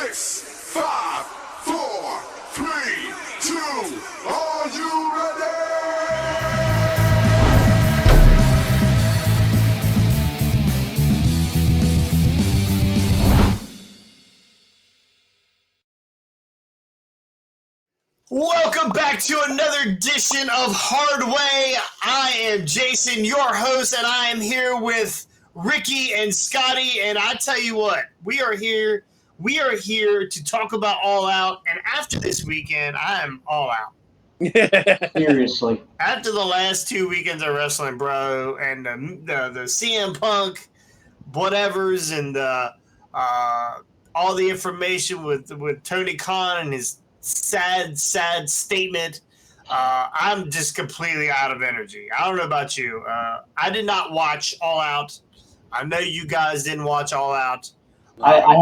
Six, five, four, three, two. Are you ready? Welcome back to another edition of Hard Way. I am Jason, your host, and I am here with Ricky and Scotty. And I tell you what, we are here to talk about All Out. And after this weekend, I am all out. Seriously. After the last 2 weekends of wrestling, bro, and the CM Punk whatevers and all the information with Tony Khan and his sad statement. I'm just completely out of energy. I don't know about you. I did not watch All Out. I know you guys didn't watch All Out. I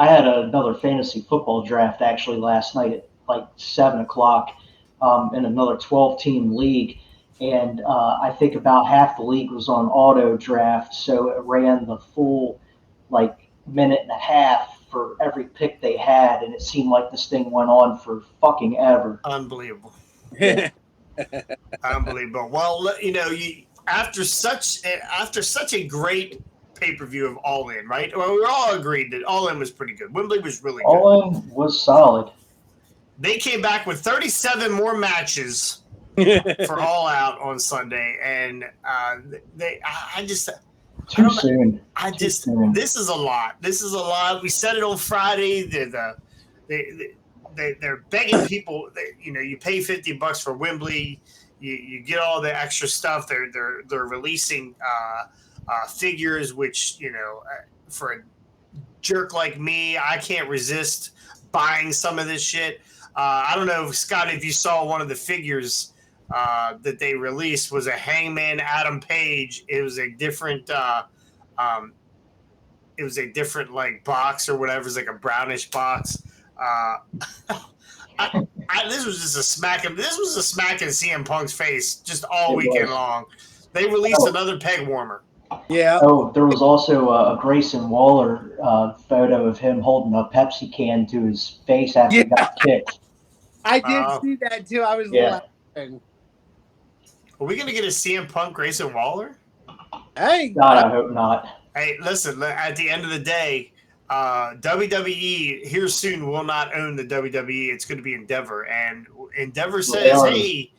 had another fantasy football draft actually last night at like 7:00 in another 12-team league, and I think about half the league was on auto draft, so it ran the full like minute and a half for every pick they had, and it seemed like this thing went on for fucking ever. Unbelievable. Unbelievable. Well, after such a great pay-per-view of All In, right? Well, we all agreed that All In was pretty good. Wembley was really good. All In was solid. They came back with 37 more matches for All Out on Sunday, and Too soon. This is a lot. We said it on Friday. They're begging people. You pay $50 for Wembley. You get all the extra stuff. They're releasing figures, which for a jerk like me, I can't resist buying some of this shit. I don't know, Scott, if you saw one of the figures that they released was a Hangman Adam Page. It was a different like box or whatever. It's like a brownish box. This was just a smack in CM Punk's face just all weekend long. They released another peg warmer. Yeah. Oh, there was also a Grayson Waller photo of him holding a Pepsi can to his face after he got kicked. I did see that too. I was laughing. Are we going to get a CM Punk Grayson Waller? Hey. God, I hope not. Hey, listen, at the end of the day, WWE here soon will not own the WWE. It's going to be Endeavor. And Endeavor says, hey.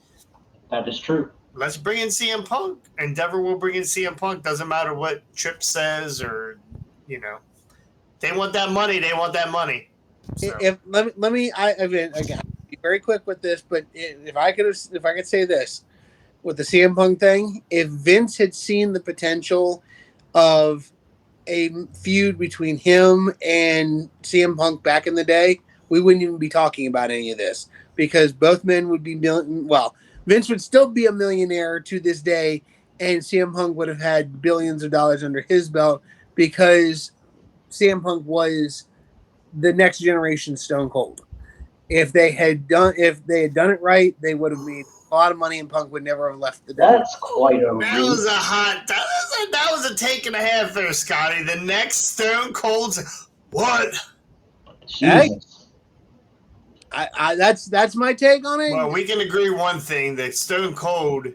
That is true. Let's bring in CM Punk. Endeavor will bring in CM Punk. Doesn't matter what Tripp says or, they want that money. So. Let me again, be very quick with this, but if I could say this with the CM Punk thing, if Vince had seen the potential of a feud between him and CM Punk back in the day, we wouldn't even be talking about any of this because both men would be Vince would still be a millionaire to this day, and CM Punk would have had billions of dollars under his belt because CM Punk was the next generation Stone Cold. If they had done it right, they would have made a lot of money, and Punk would never have left the WWE. That's quite a That was a take and a half there, Scotty. The next Stone Cold's what? Jesus. That's my take on it. Well, we can agree one thing that Stone Cold,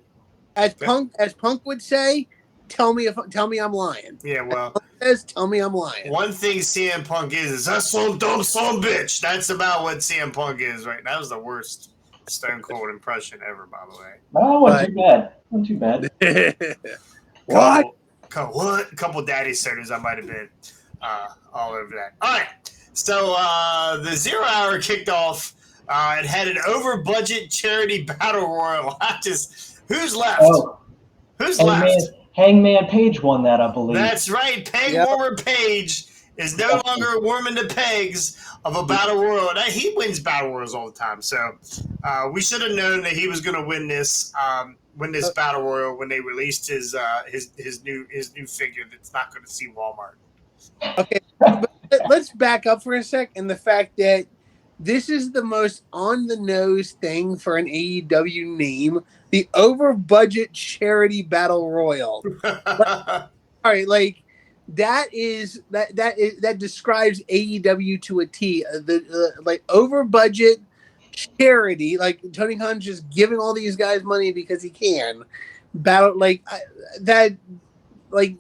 as Punk would say, tell me I'm lying. Yeah, well, tell me I'm lying. One thing CM Punk is that some dumb son bitch. That's about what CM Punk is right now. That was the worst Stone Cold impression ever, by the way. Oh, wasn't too bad. What? A couple daddy sodas I might have been all over that. All right. So the 0 Hour kicked off. It had an over-budget charity battle royal. Who's left? Who's left? Hangman Page won that, I believe. That's right. Warmer Page is no longer warming the pegs of a battle royal. He wins battle royals all the time. So we should have known that he was going to win this battle royal when they released his new figure that's not going to see Walmart. Okay, but let's back up for a sec. And the fact that this is the most on-the-nose thing for an AEW name, the over-budget charity battle royal. All right, that describes AEW to a T. The like over budget charity, like Tony Khan's just giving all these guys money because he can. Battle that like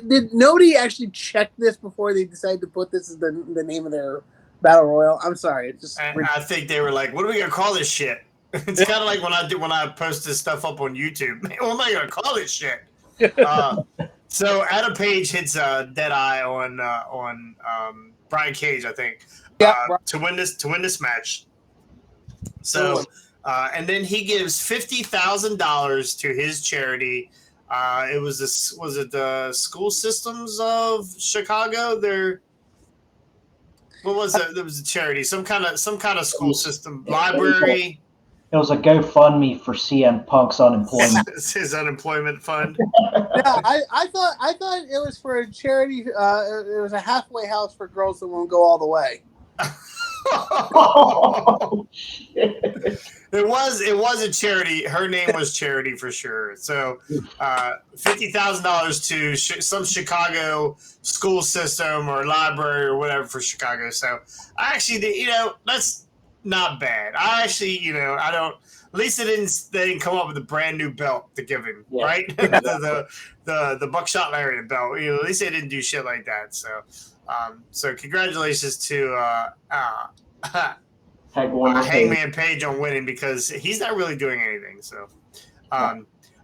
did nobody actually check this before they decided to put this as the name of their battle royal? I'm sorry, it's just I think they were like, "What are we gonna call this shit?" It's kind of like when I post this stuff up on YouTube. Man, what am I gonna call this shit? So Adam Page hits Deadeye on Brian Cage, I think, to win this match. So, and then he gives $50,000 to his charity. It was the school systems of Chicago? What was it? There was a charity, some kind of school system, library. It was a GoFundMe for CM Punk's unemployment. His unemployment fund. No, I thought it was for a charity. It was a halfway house for girls that won't go all the way. Oh, shit. It was a charity. Her name was Charity for sure. So, $50,000 to some Chicago school system or library or whatever for Chicago. So, I actually, that's not bad. I actually, I don't. At least they didn't come up with a brand new belt to give him, right? the Buckshot Lariat belt. At least they didn't do shit like that. So, so congratulations to Hangman Page on winning because he's not really doing anything. So,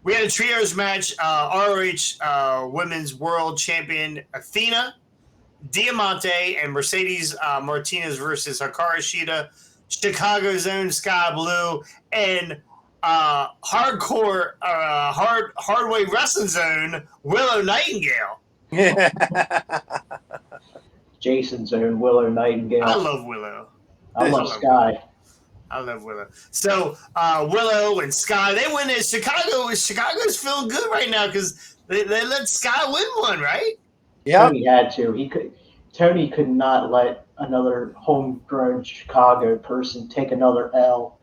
we had a trios match. ROH Women's World Champion Athena, Diamante, and Mercedes Martinez versus Hikaru Shida, Chicago's own Sky Blue, and hardcore hardway wrestling zone Willow Nightingale. Jason's own Willow Nightingale. I love Willow. I love Sky. I love Willow. So Willow and Sky, they win it. Chicago's feeling good right now because they let Sky win one, right? Yeah, Tony had to. Tony could not let another homegrown Chicago person take another L.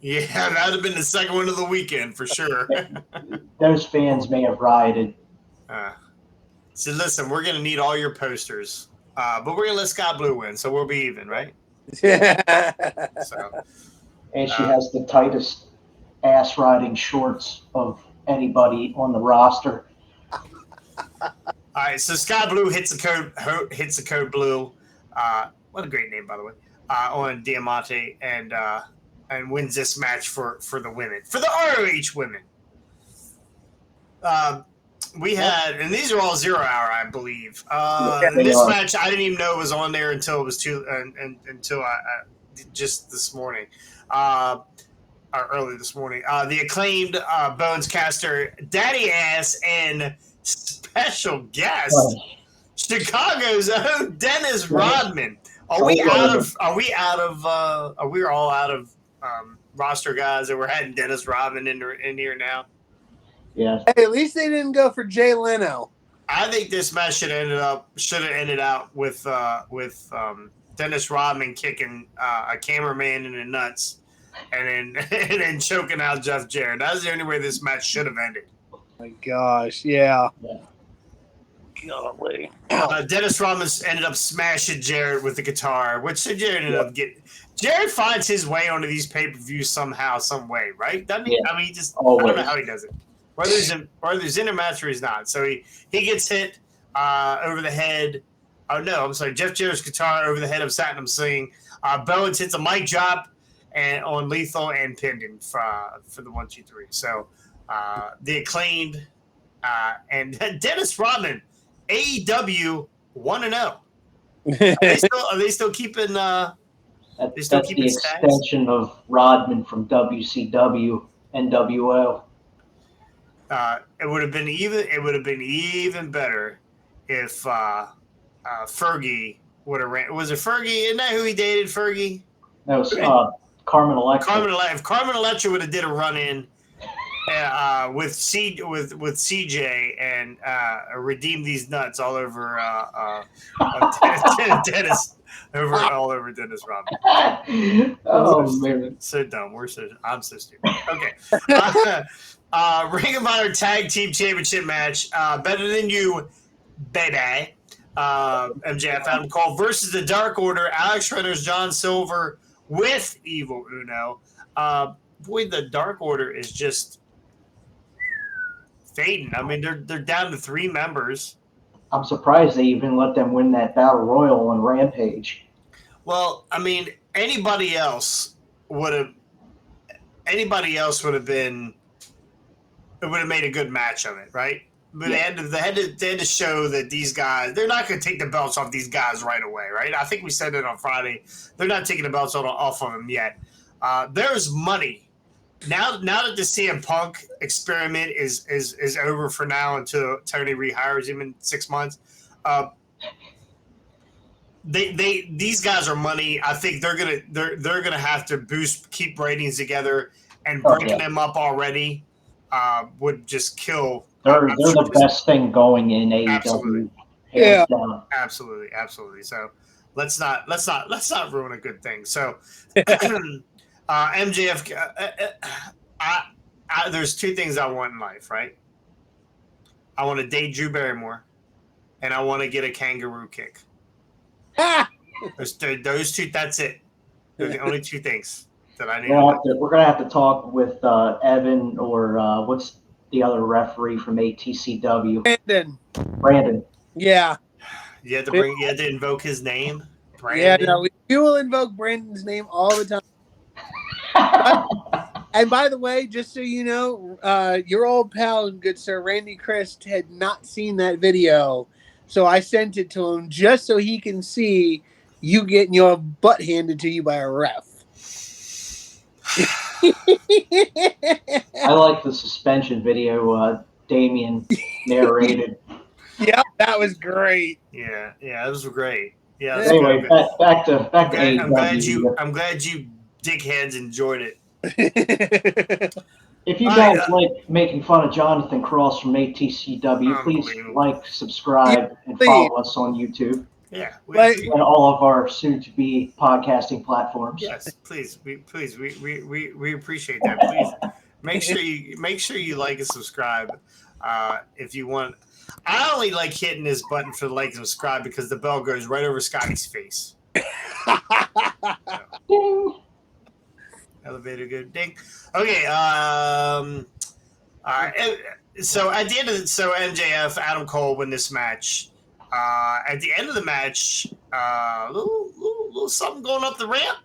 Yeah, that would have been the second one of the weekend for sure. Those fans may have rioted. So listen, we're gonna need all your posters, but we're gonna let Sky Blue win, so we'll be even, right? So, and she has the tightest ass riding shorts of anybody on the roster. All right, so Sky Blue hits the code blue. What a great name, by the way. On Diamante and wins this match for the women, for the ROH women. We had, and these are all 0 hour, I believe. This match I didn't even know it was on there until it was until I just this morning, or early this morning. The Acclaimed, Bones Caster, Daddy Ass, and special guest, Chicago's own Dennis Rodman. Are we all out of roster guys that we're having Dennis Rodman in here now? Yeah. Hey, at least they didn't go for Jay Leno. I think this match should have ended out with Dennis Rodman kicking a cameraman in the nuts and then choking out Jeff Jarrett. That was the only way this match should have ended. Oh my gosh, yeah. Golly. Dennis Rodman ended up smashing Jarrett with the guitar, which Jarrett ended up getting. Jarrett finds his way onto these pay-per-views somehow, some way, right? Doesn't he? I mean, he just always. I don't know how he does it. Whether he's in a match or he's not. So he gets hit over the head. Oh no, I'm sorry. Jeff Jarrett's guitar over the head of Satnam Singh. Bowens hits a mic drop and on Lethal and pinned him for the 1, 2, 3. So the Acclaimed and Dennis Rodman, AEW 1-0. Are they still keeping? That's the extension of Rodman from WCW NWO. It would have been even better if Fergie would have ran. Was it Fergie? Isn't that who he dated? Fergie? No, it was Carmen Electra. If Carmen Electra would have did a run in with CJ and redeemed these nuts all over Dennis. All over Dennis Rodman. Oh man, so dumb. I'm so stupid. Okay. Ring of Honor Tag Team Championship match. Better Than You baby. MJF Adam Cole versus the Dark Order, Alex Shredders, John Silver with Evil Uno. Boy, the Dark Order is just fading. I mean, they're down to 3 members. I'm surprised they even let them win that battle royal on Rampage. Well, I mean, anybody else would have been. It would have made a good match of it, right? But Yeah. they had to show that these guys, they're not going to take the belts off these guys right away, right? I think we said it on Friday. They're not taking the belts off of them yet. There's money now that the CM Punk experiment is over for now until Tony rehires him in 6 months. These guys are money. I think they're gonna have to keep ratings together, and breaking them up already would just kill. They're the best thing going in AEW. Absolutely. Yeah. Absolutely. So let's not ruin a good thing. So MJF, there's 2 things I want in life, right? I want to date Drew Barrymore, and I want to get a kangaroo kick. Those 2. That's it. They're the only 2 things that I need. We're gonna have to talk with Evan or what's the other referee from ATCW? Brandon. Yeah. You had to invoke his name. Brandon. Yeah, no, we will invoke Brandon's name all the time. And by the way, just so you know, your old pal and good sir Randy Christ had not seen that video, so I sent it to him just so he can see you getting your butt handed to you by a ref. I like the suspension video Damien narrated. Yeah, that was great. Yeah, that was great. Yeah. Anyway, back to AEW. I'm glad you dickheads enjoyed it. If you guys like making fun of Jonathan Cross from ATCW, please like, subscribe, and follow us on YouTube. Yeah, and all of our soon-to-be podcasting platforms. Yes, please, we appreciate that. Please make sure you like and subscribe if you want. I only like hitting this button for the like and subscribe because the bell goes right over Scotty's face. Ding. Elevator go ding. Okay. All right. So at the end of MJF, Adam Cole win this match. At the end of the match, little something going up the ramp.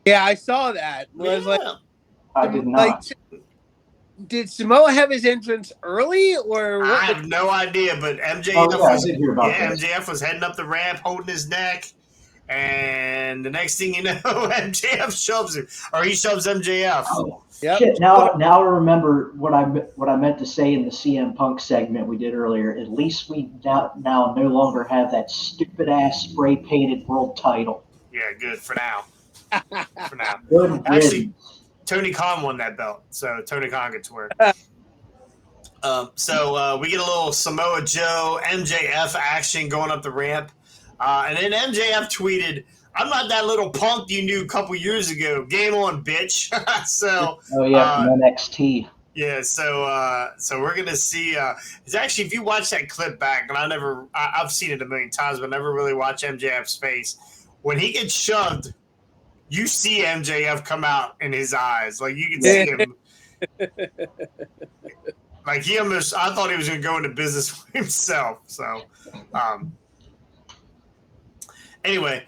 Yeah, I saw that. I did not. Did Samoa have his entrance early, or what? I have no idea, but MJF MJF was heading up the ramp, holding his neck, and the next thing you know, MJF shoves him, or he shoves MJF. Oh, yep. Shit! Now I remember what I meant to say in the CM Punk segment we did earlier. At least we now no longer have that stupid ass spray painted world title. Yeah, good for now. For now, good. Actually, Tony Khan won that belt, so Tony Khan gets to wear it. So we get a little Samoa Joe MJF action going up the ramp, and then MJF tweeted, "I'm not that little punk you knew a couple years ago. Game on, bitch." So from NXT. Yeah, so we're gonna see. It's actually, if you watch that clip back, and I've seen it a million times, but never really watched MJF's face. When he gets shoved, you see MJF come out in his eyes. Like, you can see him. Like, I thought he was going to go into business for himself. So, anyway,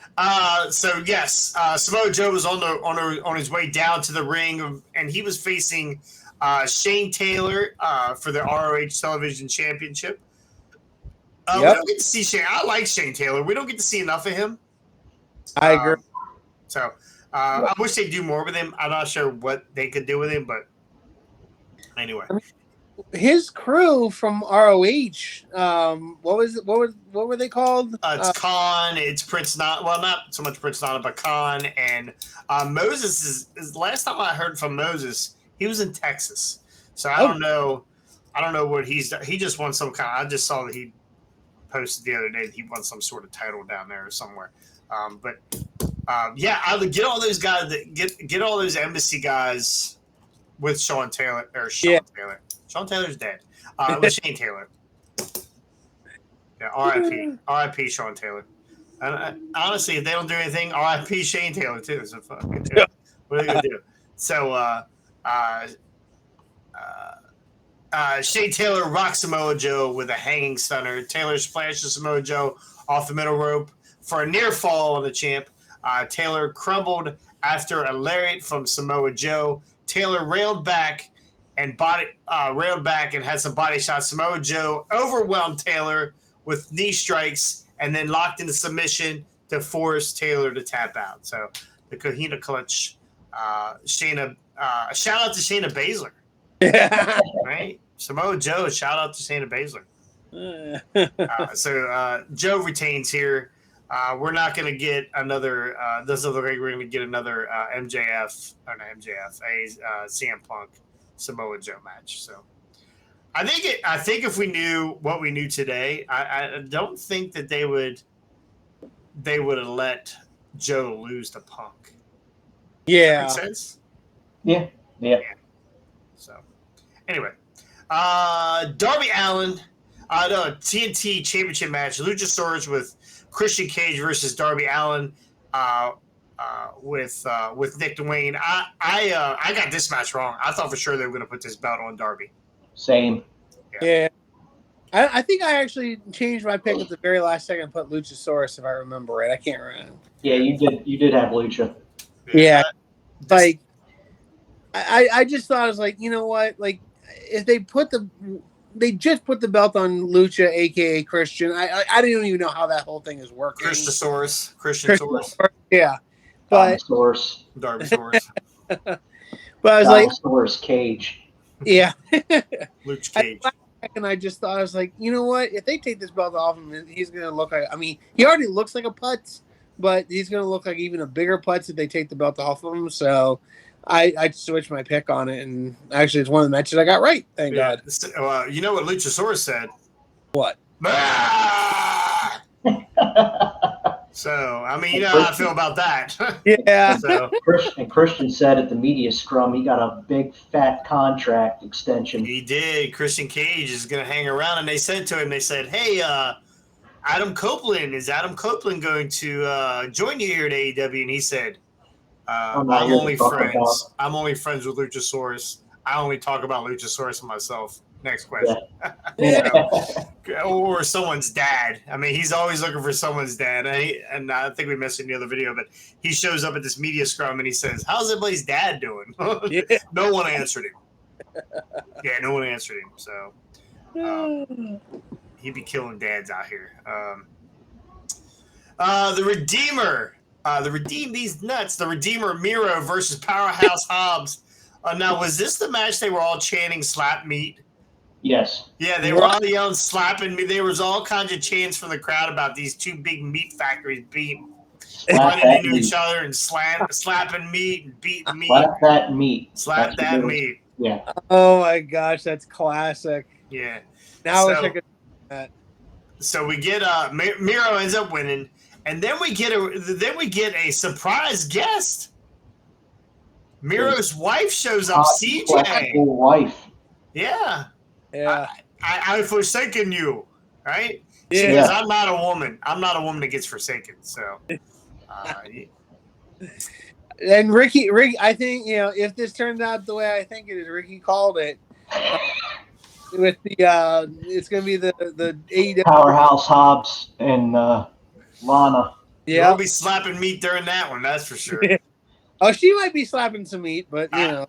yes, Samoa Joe was on his way down to the ring, and he was facing Shane Taylor for the ROH Television Championship. We don't get to see Shane. I like Shane Taylor. We don't get to see enough of him. I agree. So I wish they'd do more with him. I'm not sure what they could do with him, but anyway. His crew from ROH, what were they called? It's Khan, it's Prince Nana. Well, not so much Prince Nana, but Khan and Moses is last time I heard from Moses, he was in Texas. So I don't know what he's done. He just won some kind I just saw that he posted the other day that he won some sort of title down there somewhere. I would get all those guys get all those embassy guys with Sean Taylor. Sean Taylor's dead. With Shane Taylor. Yeah, R.I.P. R.I.P. Sean Taylor. Honestly, if they don't do anything, R.I.P. Shane Taylor too. So fucking do it. What are they gonna do? So uh, Shane Taylor rocks Samoa Joe with a hanging stunner. Taylor splashes Samoa Joe off the middle rope for a near fall on the champ. Taylor crumbled after a lariat from Samoa Joe. Taylor railed back and had some body shots. Samoa Joe overwhelmed Taylor with knee strikes and then locked into submission to force Taylor to tap out. So the Kahina clutch. Shout out to Shayna Baszler. Right? Samoa Joe, shout out to Shayna Baszler. So Joe retains here. We're not going to get another. Doesn't look like we're going to get another MJF or not MJF, a CM Punk Samoa Joe match. So I think if we knew what we knew today, I don't think that they would have let Joe lose to Punk. Yeah. Does that make sense? Yeah. So anyway, Darby Allin, no TNT Championship match, Luchasaurus with Christian Cage versus Darby Allin, with Nick Dwayne. I got this match wrong. I thought for sure they were going to put this belt on Darby. Same. Yeah. I think I actually changed my pick at the very last second and put Luchasaurus, if I remember right. I can't remember. Yeah, you did. You did have Lucha. Yeah. Like, I just thought, I was like, you know what? Like, if they just put the belt on Lucha, aka Christian. I don't even know how that whole thing is working. Christiansaurus. Yeah. But Darbysaurus. But I was like, Darbysaurus Cage. Yeah. Lucha Cage. And I just thought, I was like, you know what? If they take this belt off him, he's going to look like, I mean, he already looks like a putz, but he's going to look like even a bigger putz if they take the belt off of him. So I switched my pick on it, and actually it's one of the matches I got right. Thank God. You know what Luchasaurus said? What? So, I mean, you know how I feel about that. Yeah. So Christian said at the media scrum he got a big fat contract extension. he did. Christian Cage is going to hang around, and they said to him, hey, Adam Copeland, is Adam Copeland going to join you here at AEW? And he said, I'm only friends. I'm only friends with Luchasaurus. I only talk about Luchasaurus and myself. Next question. Yeah. Or someone's dad. I mean, he's always looking for someone's dad. And I think we mentioned in the other video, but he shows up at this media scrum and he says, how's everybody's dad doing? Yeah. No one answered him. Yeah, no one answered him. So he'd be killing dads out here. The Redeemer. The Redeem These Nuts. The Redeemer Miro versus Powerhouse Hobbs. Now, was this the match they were all chanting slap meat? Yes. Yeah, they were all yelling slapping me. There was all kinds of chants from the crowd about these two big meat factories running into each other and slapping meat and beating meat. Slap that meat. Slap that meat. Yeah. Oh my gosh, that's classic. Yeah. Now I wish I could do that. So we get Miro ends up winning, and then we get a surprise guest. Miro's wife shows up. CJ. Wife. Yeah. Yeah. I've forsaken you, right? Yeah. She goes, I'm not a woman. I'm not a woman that gets forsaken. So, And Ricky, I think, if this turns out the way I think it is, Ricky called it. With the it's going to be the AEW Powerhouse Hobbs and Lana. Yeah, we'll be slapping meat during that one. That's for sure. Oh, she might be slapping some meat, but now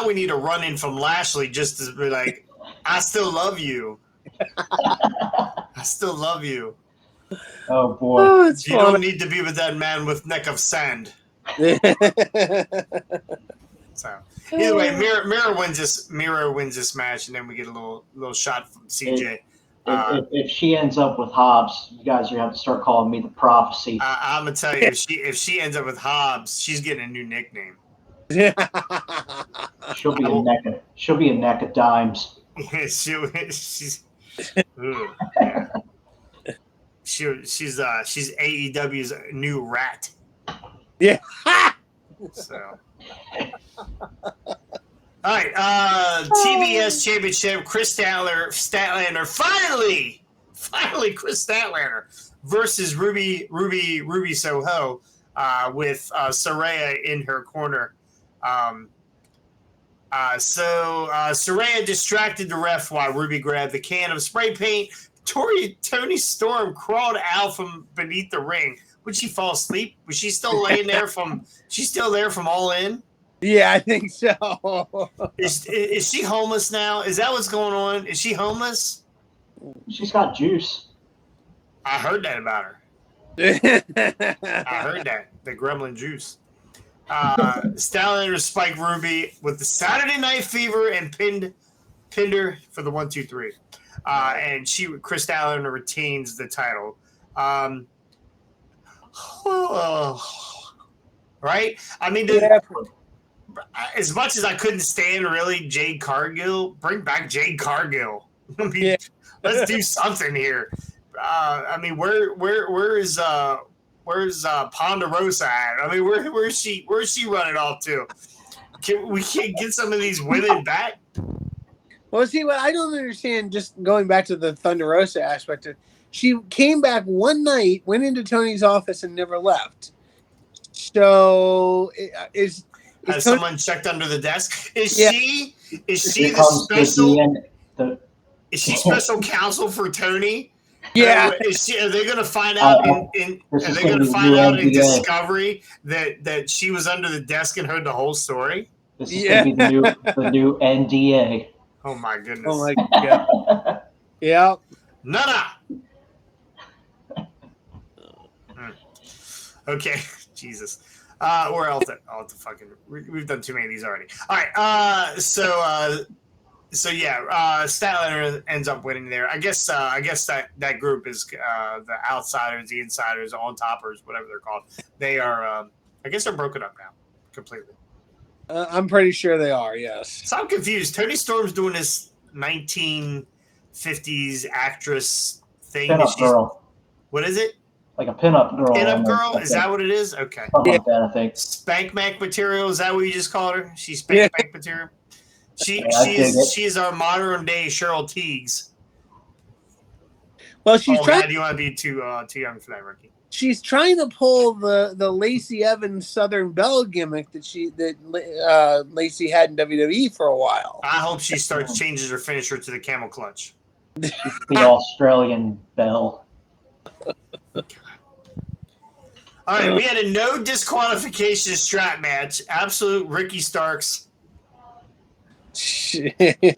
we need a run in from Lashley just to be like, I still love you. I still love you. Oh boy! You don't need to be with that man with neck of sand. So either way, Miro wins this match, and then we get a little shot from CJ. If she ends up with Hobbs, you guys are gonna have to start calling me the Prophecy. I'm gonna tell you, if she ends up with Hobbs, she's getting a new nickname. She'll be a neck of dimes. she's yeah. She's AEW's new rat. Yeah. So. All right, TBS Championship. Chris Statlander finally Chris Statlander versus Ruby Soho with Saraya in her corner. Saraya distracted the ref while Ruby grabbed the can of spray paint. Tony Storm crawled out from beneath the ring. Would she fall asleep? Was she still laying there from? She's still there from All In. Yeah, I think so. Is she homeless now? Is that what's going on? Is she homeless? She's got juice. I heard that about her. I heard that. The gremlin juice. Statlander spiked Ruby with the Saturday Night Fever and pinned her for the 1, 2, 3. And Chris Statlander retains the title. Right? I mean, as much as I couldn't stand really Jade Cargill, bring back Jade Cargill. I mean, let's do something here. I mean, where is Ponderosa at? I mean, where's she running off to? We can't get some of these women back. Well, see, what I don't understand, just going back to the Thunder Rosa aspect of, she came back one night, went into Tony's office, and never left. So, has someone checked under the desk? Is she the special? Is she special counsel for Tony? Yeah. Are they going to find out in Discovery that she was under the desk and heard the whole story? This is going to be the new NDA. Oh my goodness! Oh my god! Yeah. Nana. Okay, Jesus. Where else? Oh, the fucking. We've done too many of these already. All right. So yeah. Statlander ends up winning there. I guess that group is the outsiders, the insiders, on toppers, whatever they're called. They are. I guess they're broken up now, completely. I'm pretty sure they are. Yes. So I'm confused. Tony Storm's doing this 1950s actress thing. Pinup girl. What is it? Like a pinup girl. Pinup girl? Is that what it is? Okay. Something like that, I think. Spank Mac material? Is that what you just called her? She's Spank Mac material? She is our modern day Cheryl Teagues. Well, she's trying. Do you want to be too young for that, Ricky? She's trying to pull the Lacey Evans Southern Belle gimmick that Lacey had in WWE for a while. I hope she changes her finisher to the camel clutch. The Australian Belle. All right, we had a no disqualification strap match. Absolute Ricky Starks.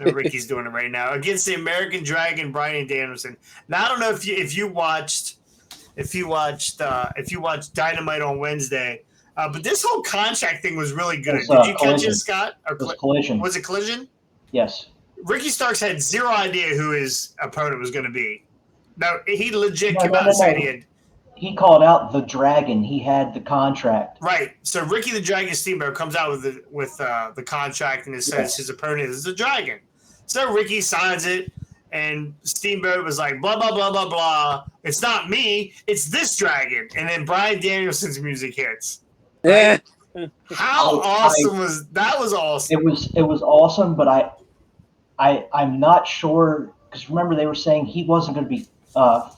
Ricky's doing it right now against the American Dragon, Bryan Danielson. Now I don't know if you watched Dynamite on Wednesday, but this whole contract thing was really good. Did you catch it, Scott? Collision. Was it Collision? Yes. Ricky Starks had zero idea who his opponent was going to be. No, he legit came out and said he had. He called out the Dragon. He had the contract. Right. So Ricky the Dragon Steamboat comes out with the contract and it says his opponent is the Dragon. So Ricky signs it, and Steamboat was like, blah, blah, blah, blah, blah. It's not me. It's this Dragon. And then Bryan Danielson's music hits. Yeah. How awesome was that? Was awesome. It was awesome, but I'm not sure, because remember they were saying he wasn't going to be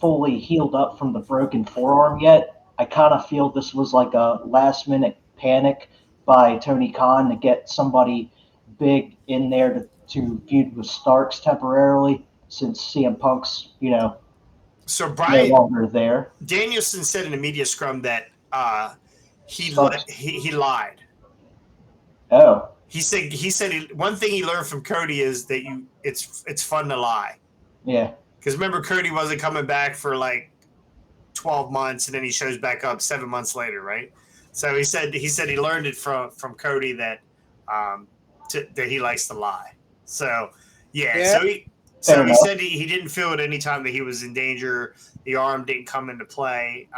fully healed up from the broken forearm yet. I kind of feel this was like a last-minute panic by Tony Khan to get somebody big in there to feud with Starks temporarily, since CM Punk's, so Brian, no longer there. Danielson said in a media scrum that he lied. Oh. He said one thing he learned from Cody is that it's fun to lie. Yeah. Because remember, Cody wasn't coming back for like 12 months, and then he shows back up 7 months later, right? So he said he learned it from Cody that that he likes to lie. So yeah. So he said he didn't feel at any time that he was in danger. The arm didn't come into play.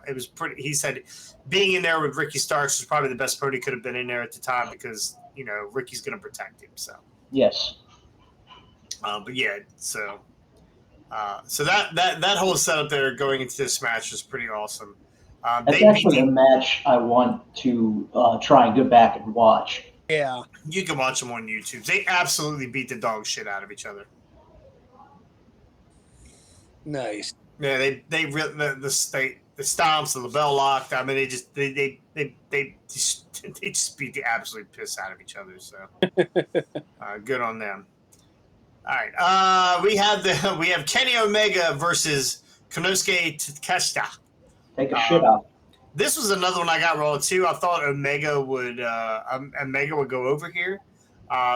It was pretty. He said being in there with Ricky Starks was probably the best Cody could have been in there at the time because Ricky's going to protect him. So yes. But yeah, so that whole setup there going into this match was pretty awesome. That's actually a match I want to try and go back and watch. Yeah. You can watch them on YouTube. They absolutely beat the dog shit out of each other. Nice. Yeah, the stomps, the bell locked. I mean, they just beat the absolute piss out of each other. So good on them. All right, we have Kenny Omega versus Konosuke Takeshita. Take a shit out. This was another one I got wrong too. I thought Omega would go over here,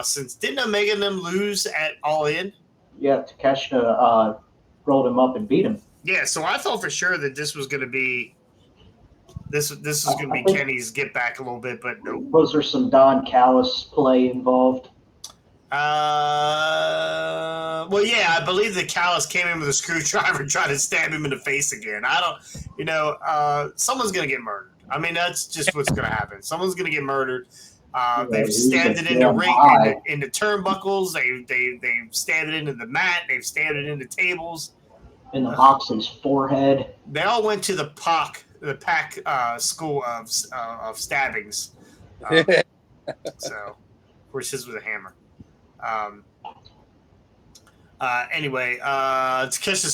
since didn't Omega and them lose at All In? Yeah, Takeshita rolled him up and beat him. Yeah, so I thought for sure that this was going to be I think- Kenny's get back a little bit, but nope. Was there some Don Callis play involved? Well, yeah, I believe that Callis came in with a screwdriver and tried to stab him in the face again. Someone's going to get murdered. I mean, that's just what's going to happen. Someone's going to get murdered. They've stabbed it in the ring, in the turnbuckles. They've stabbed it into the mat. They've stabbed it into tables. In the Moxley's forehead. They all went to the Pac school of stabbings. So, of course, his was a hammer. Anyway, Takeshita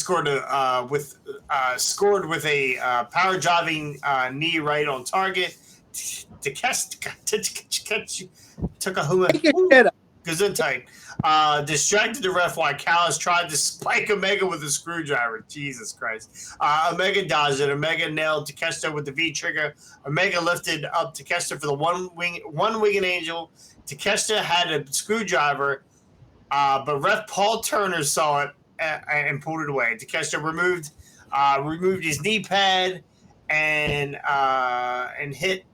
scored with a power driving knee right on target. Takeshita took a Gesundheit. Distracted the ref while Callis tried to spike Omega with a screwdriver. Jesus Christ. Omega dodged it. Omega nailed Takeshita with the V trigger. Omega lifted up Takeshita for the one winged angel. Takeshita had a screwdriver, but ref Paul Turner saw it and pulled it away. Takeshita removed his knee pad and hit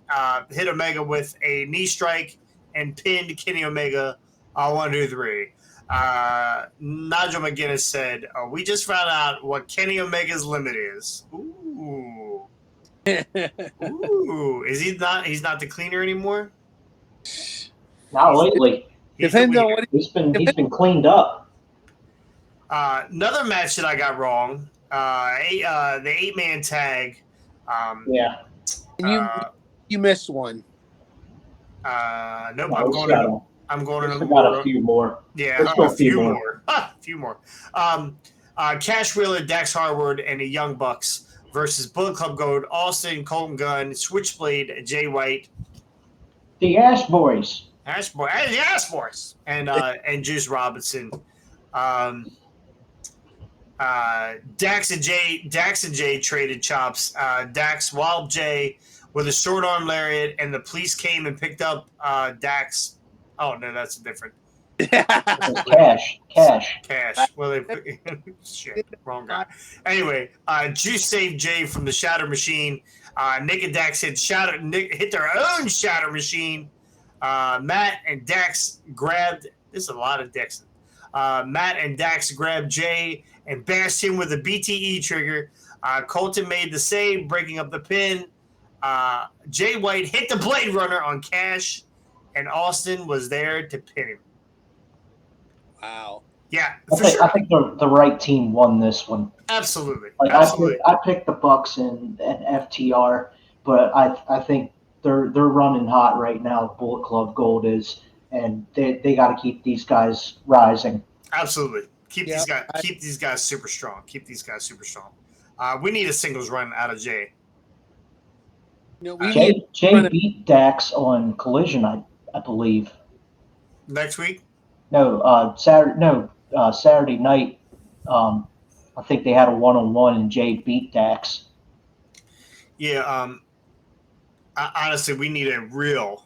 Omega with a knee strike and pinned Kenny Omega 1, 2, 3. Nigel McGuinness said, we just found out what Kenny Omega's limit is. Ooh. Ooh. He's not the cleaner anymore? Not lately. Depends on what He's been cleaned up. Another match that I got wrong. The 8-man tag. Yeah. And you missed one. Nope. No, I'm going to got a few more. Yeah, Let's go a few more. A few more. Cash Wheeler, Dax Harwood, and the Young Bucks versus Bullet Club Gold, Austin, Colton Gunn, Switchblade, Jay White, The Ash Boys. the Ash Boys, and Juice Robinson. Dax and Jay traded chops. Dax walloped Jay with a short arm lariat, and the police came and picked up Dax. Oh no, that's different. Cash. Well, shit, wrong guy. Anyway, Juice saved Jay from the Shatter Machine. Nick and Dax hit their own Shatter Machine. Matt and Dax grabbed. There's a lot of Dax. Matt and Dax grabbed Jay and bashed him with a BTE trigger. Colton made the save, breaking up the pin. Jay White hit the Blade Runner on Cash, and Austin was there to pin him. Wow. Yeah, I think the right team won this one. Absolutely. I picked the Bucks and FTR, but I think they're running hot right now. Bullet Club Gold is, and they got to keep these guys rising. Absolutely. Keep these guys super strong. We need a singles run out of Jay. Jay beat Dax on Collision, I believe. Next week? No, Saturday night. I think they had a 1-on-1 and Jay beat Dax. Yeah. Honestly, we need a real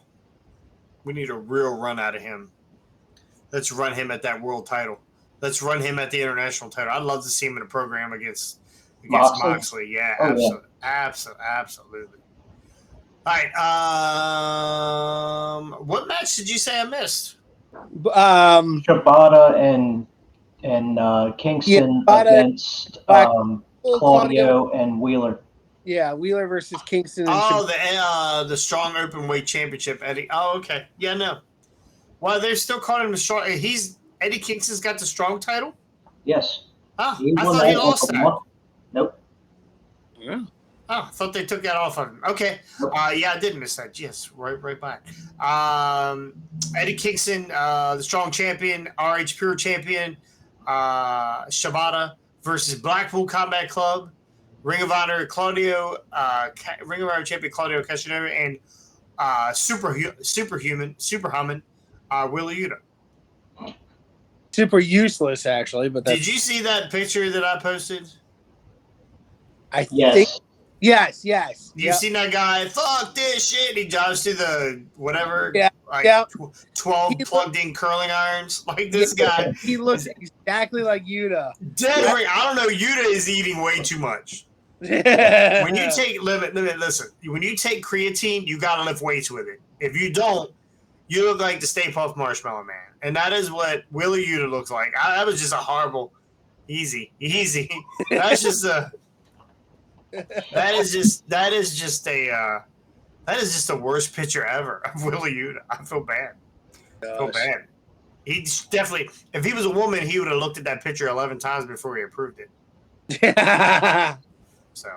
run out of him. Let's run him at that world title. Let's run him at the international title. I'd love to see him in a program against Moxley. Yeah, absolutely. All right. What match did you say I missed? Shibata and Kingston against Claudio and Wheeler. Yeah, Wheeler versus Kingston. And the Strong Openweight Championship, Eddie. Oh, okay. Yeah, no. Well, they're still calling him the Strong. Eddie Kingston's got the Strong title? Yes. Oh, I thought he lost that. Nope. Yeah. Oh, I thought they took that off of him. Okay. Yeah, I did miss that. Yes, right back. Eddie Kingston, the Strong Champion, RH Pure Champion, Shibata versus Blackpool Combat Club, Ring of Honor Ring of Honor champion Claudio Castagnoli, and Superhuman, Wheeler Yuta. Super useless, actually. But Did you see that picture that I posted? I think Yes. yes. You've seen that guy? Fuck this shit! He drives through the whatever, Yeah, like yeah. 12 He plugged-in curling irons. Like this guy, He looks exactly like Yuta. dead right. I don't know. Yuta is eating way too much. When you take listen. When you take creatine, you gotta lift weights with it. If you don't, you look like the Stay Puft Marshmallow Man, and that is what Willie Yuta looks like. That was just a horrible, easy. That's just a. That is just the worst picture ever of Willie Yuta. I feel bad. He's definitely, if he was a woman, he would have looked at that picture 11 times before he approved it. So,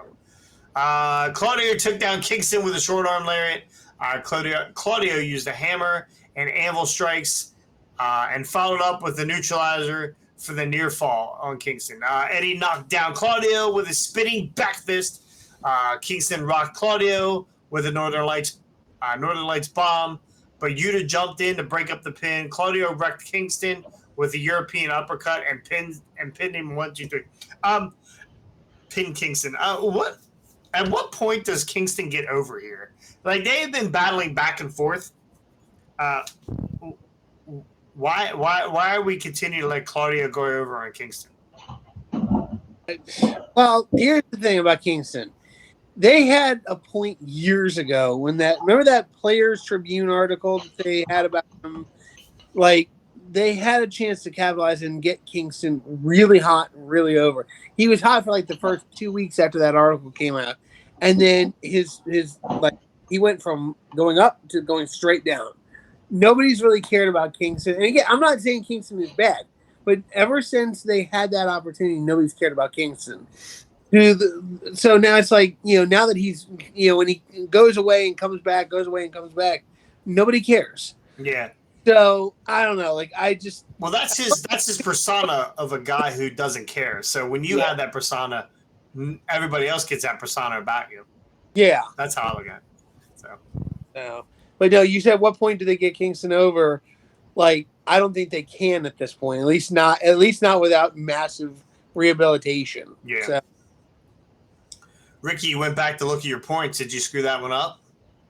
Claudio took down Kingston with a short arm lariat. Claudio used a hammer and anvil strikes, and followed up with the neutralizer for the near fall on Kingston. Eddie knocked down Claudio with a spinning back fist. Kingston rocked Claudio with a Northern Lights bomb, but Yuta jumped in to break up the pin. Claudio wrecked Kingston with a European uppercut and pinned him 1, 2, 3. Pinned Kingston. At what point does Kingston get over here? Like, they have been battling back and forth. Why are we continuing to let Claudio go over on Kingston? Well, here's the thing about Kingston. They had a point years ago when remember that Players Tribune article that they had about him? Like, they had a chance to capitalize and get Kingston really hot and really over. He was hot for like the first 2 weeks after that article came out. And then his he went from going up to going straight down. Nobody's really cared about Kingston. And again, I'm not saying Kingston is bad, but ever since they had that opportunity, nobody's cared about Kingston. So now it's like, now that he's, when he goes away and comes back, nobody cares. Yeah. So I don't know. Well, that's his persona of a guy who doesn't care. So when you have that persona, everybody else gets that persona about you. Yeah. That's how I look at it. So. No. But no, you said, what point do they get Kingston over? Like, I don't think they can at this point. At least not without massive rehabilitation. Yeah. So. Ricky, you went back to look at your points. Did you screw that one up?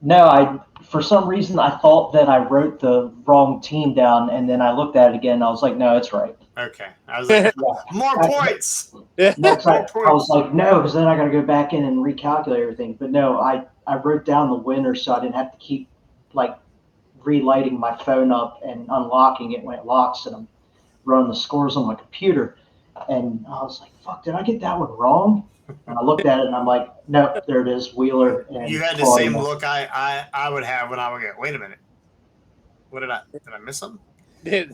No, for some reason I thought that I wrote the wrong team down, and then I looked at it again. And I was like, no, it's right. Okay. I was like, more points. Next, I was like, no, because then I got to go back in and recalculate everything. But no, I wrote down the winners so I didn't have to keep relighting my phone up and unlocking it when it locks, and I'm running the scores on my computer. And I was like, fuck, did I get that one wrong? And I looked at it and I'm like, nope, there it is, Wheeler. And you had the Claudio. same look I would have when I would get, wait a minute. Did I miss something? Yeah.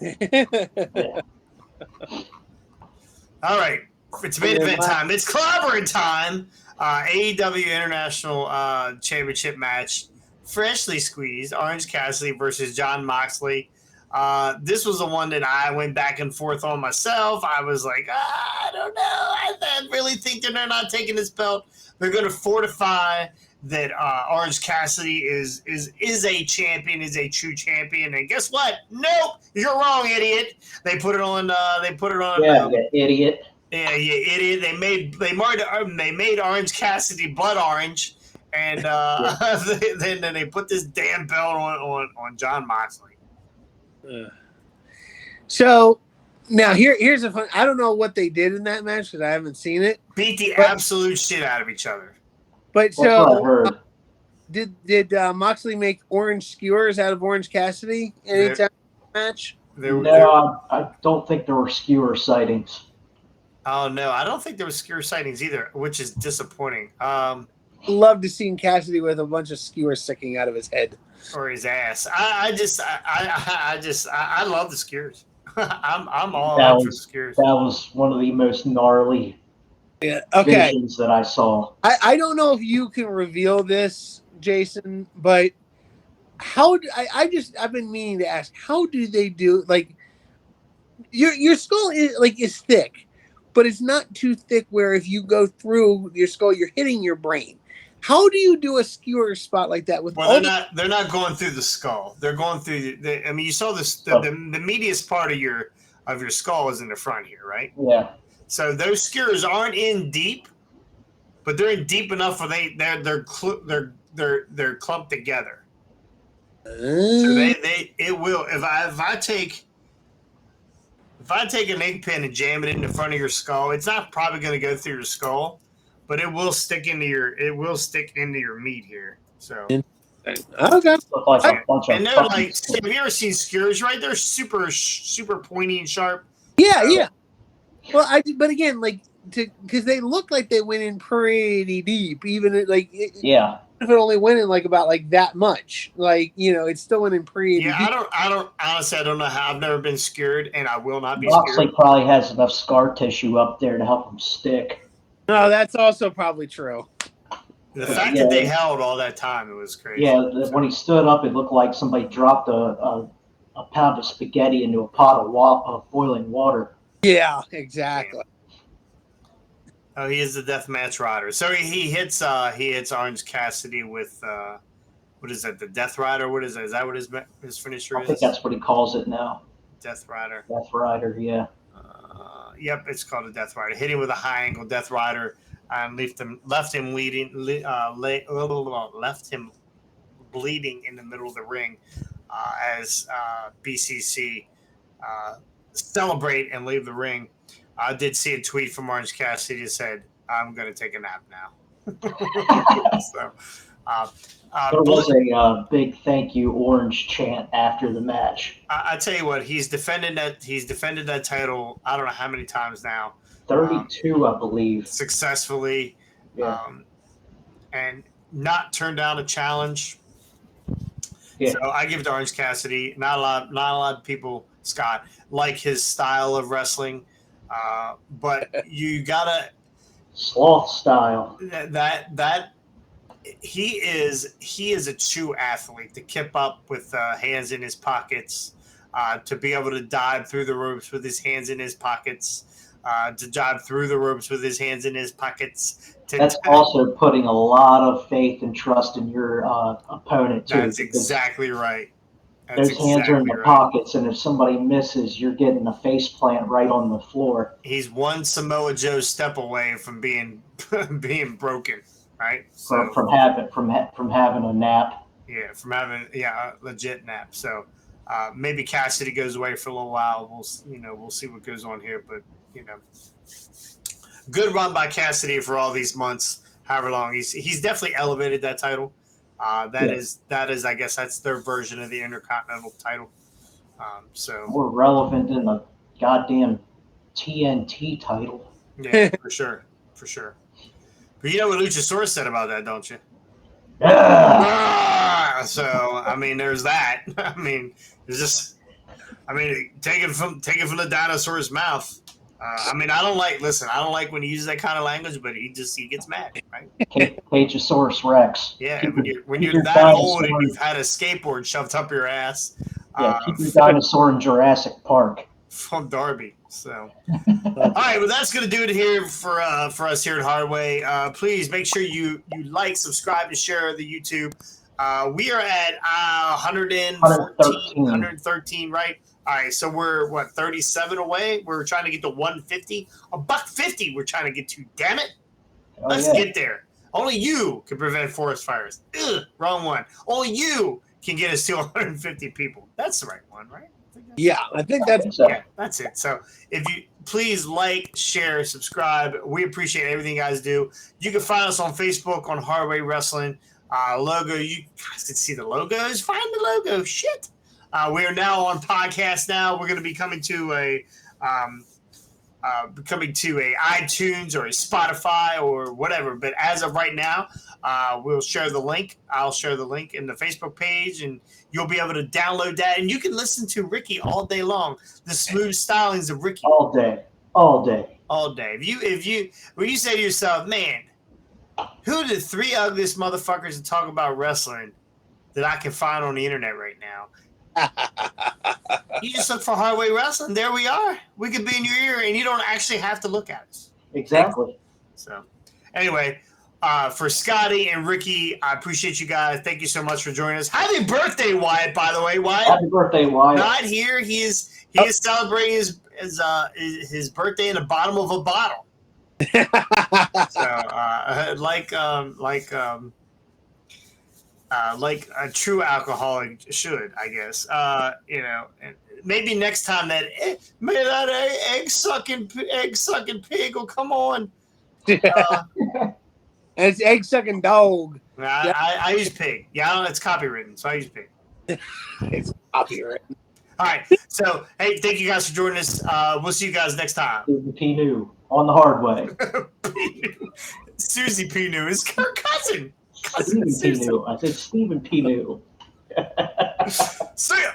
All right. It's main event time. It's clobbering time. AEW International Championship match. Freshly squeezed. Orange Cassidy versus Jon Moxley. This was the one that I went back and forth on myself. I was like, I don't know. I really think that they're not taking this belt. They're going to fortify that Orange Cassidy is a champion, is a true champion. And guess what? Nope, you're wrong, idiot. They put it on. Yeah, you idiot. Yeah, you idiot. They made Orange Cassidy blood orange, and then they put this damn belt on Jon Moxley. So now here's a fun. I don't know what they did in that match because I haven't seen it. Beat the absolute shit out of each other. But That's what I heard. Did Moxley make orange skewers out of Orange Cassidy anytime in the match? I don't think there were skewer sightings. Oh no, I don't think there was skewer sightings either, which is disappointing. Love to see Cassidy with a bunch of skewers sticking out of his head or his ass. I love the skewers. I'm all out for the skewers. That was one of the most gnarly visions that I saw. I don't know if you can reveal this, Jason, but I've been meaning to ask, how do they do, like, your skull is thick, but it's not too thick where if you go through your skull, you're hitting your brain. How do you do a skewer spot like that with Well, all they're not going through the skull. They're going through I mean, you saw this the medius part of your skull is in the front here, right? Yeah. So those skewers aren't in deep, but they're in deep enough where they're clumped together. So it will if I take an ink pen and jam it in the front of your skull, it's not probably going to go through your skull, but it will stick into your meat here. So okay. Look like a bunch of and they're fucking like, have you ever seen skewers? Right, they're super pointy and sharp. Yeah, So, yeah. Well, but again, like because they look like they went in pretty deep, even if it only went in like about like that much, like it's still went in pretty deep. I don't honestly, I don't know how. I've never been skewered, and I will not be Moxley skewered. probably has enough scar tissue up there to help him stick. No, that's also probably true. The fact that they held all that time, it was crazy. Yeah, when he stood up, it looked like somebody dropped a pound of spaghetti into a pot of boiling water. Yeah, exactly. Oh, he is the deathmatch rider. So he hits Orange Cassidy with what is that? The Death Rider? What is that? Is that what his finisher is? I think that's what he calls it now. Death Rider. Death Rider, yeah. Yep, it's called a Death Rider. Hit him with a high angle Death Rider and left him bleeding in the middle of the ring as BCC celebrate and leave the ring. I did see a tweet from Orange Cassidy that said, "I'm going to take a nap now." So, there was a big thank you Orange chant after the match. I tell you what, he's defended that title. I don't know how many times now. 32, I believe. Successfully, and not turned down a challenge. Yeah. So I give it to Orange Cassidy. Not a lot of people, Scott, like his style of wrestling. But you gotta sloth style. That he is a true athlete to keep up with hands in his pockets, to be able to dive through the ropes with his hands in his pockets, to dive through the ropes with his hands in his pockets. That's also putting a lot of faith and trust in your opponent too. That's exactly right. Those hands are in the pockets, and if somebody misses, you're getting a face plant right on the floor. He's one Samoa Joe step away from being broken, right? So, from having a nap. Yeah, from having a legit nap. So maybe Cassidy goes away for a little while. We'll see what goes on here, but good run by Cassidy for all these months, however long he's definitely elevated that title. That is, I guess that's their version of the Intercontinental title. So more relevant than the goddamn TNT title. Yeah, for sure. But you know what Luchasaurus said about that, don't you? So I mean, there's that. I mean, take it from the dinosaur's mouth. I don't like when he uses that kind of language, but he gets mad, right? Cageosaurus Rex. Yeah, when you're that old and you've had a skateboard shoved up your ass. Yeah, keep your dinosaur in Jurassic Park. From Darby. So, all right, well, that's going to do it here for us here at Hardway. Please make sure you like, subscribe, and share the YouTube. We are at 113, right? All right, so we're 37 away. We're trying to get to 150, $150. We're trying to get to. Damn it! Let's get there. Only you can prevent forest fires. Ugh, wrong one. Only you can get us to 150 people. That's the right one, right? Yeah, I think that's that's it. So if you please like, share, subscribe, we appreciate everything you guys do. You can find us on Facebook on Hardway Wrestling. Logo, you guys can see the logos. Find the logo. Shit. We are now on podcast. Now we're going to be coming to a iTunes or a Spotify or whatever. But as of right now, we'll share the link. I'll share the link in the Facebook page, and you'll be able to download that. And you can listen to Ricky all day long. The smooth stylings of Ricky. All day. If you when you say to yourself, man, who are the three ugliest motherfuckers to talk about wrestling that I can find on the internet right now? You just look for Hardway Wrestling. There we are. We could be in your ear, and you don't actually have to look at us. Exactly. So, anyway, for Scotty and Ricky, I appreciate you guys. Thank you so much for joining us. Happy birthday, Wyatt! By the way, Wyatt. Happy birthday, Wyatt. Not here. He is celebrating his birthday in the bottom of a bottle. So, like a true alcoholic should, I guess. Maybe next time that egg sucking pig will come on. And it's egg sucking dog. I use pig. Yeah, it's copywritten, so I use pig. It's copyrighted. All right. So, hey, thank you guys for joining us. We'll see you guys next time. Susie P. New on the hard way. Susie P. New is her cousin. Stephen P. New. I said Stephen P. New. See ya.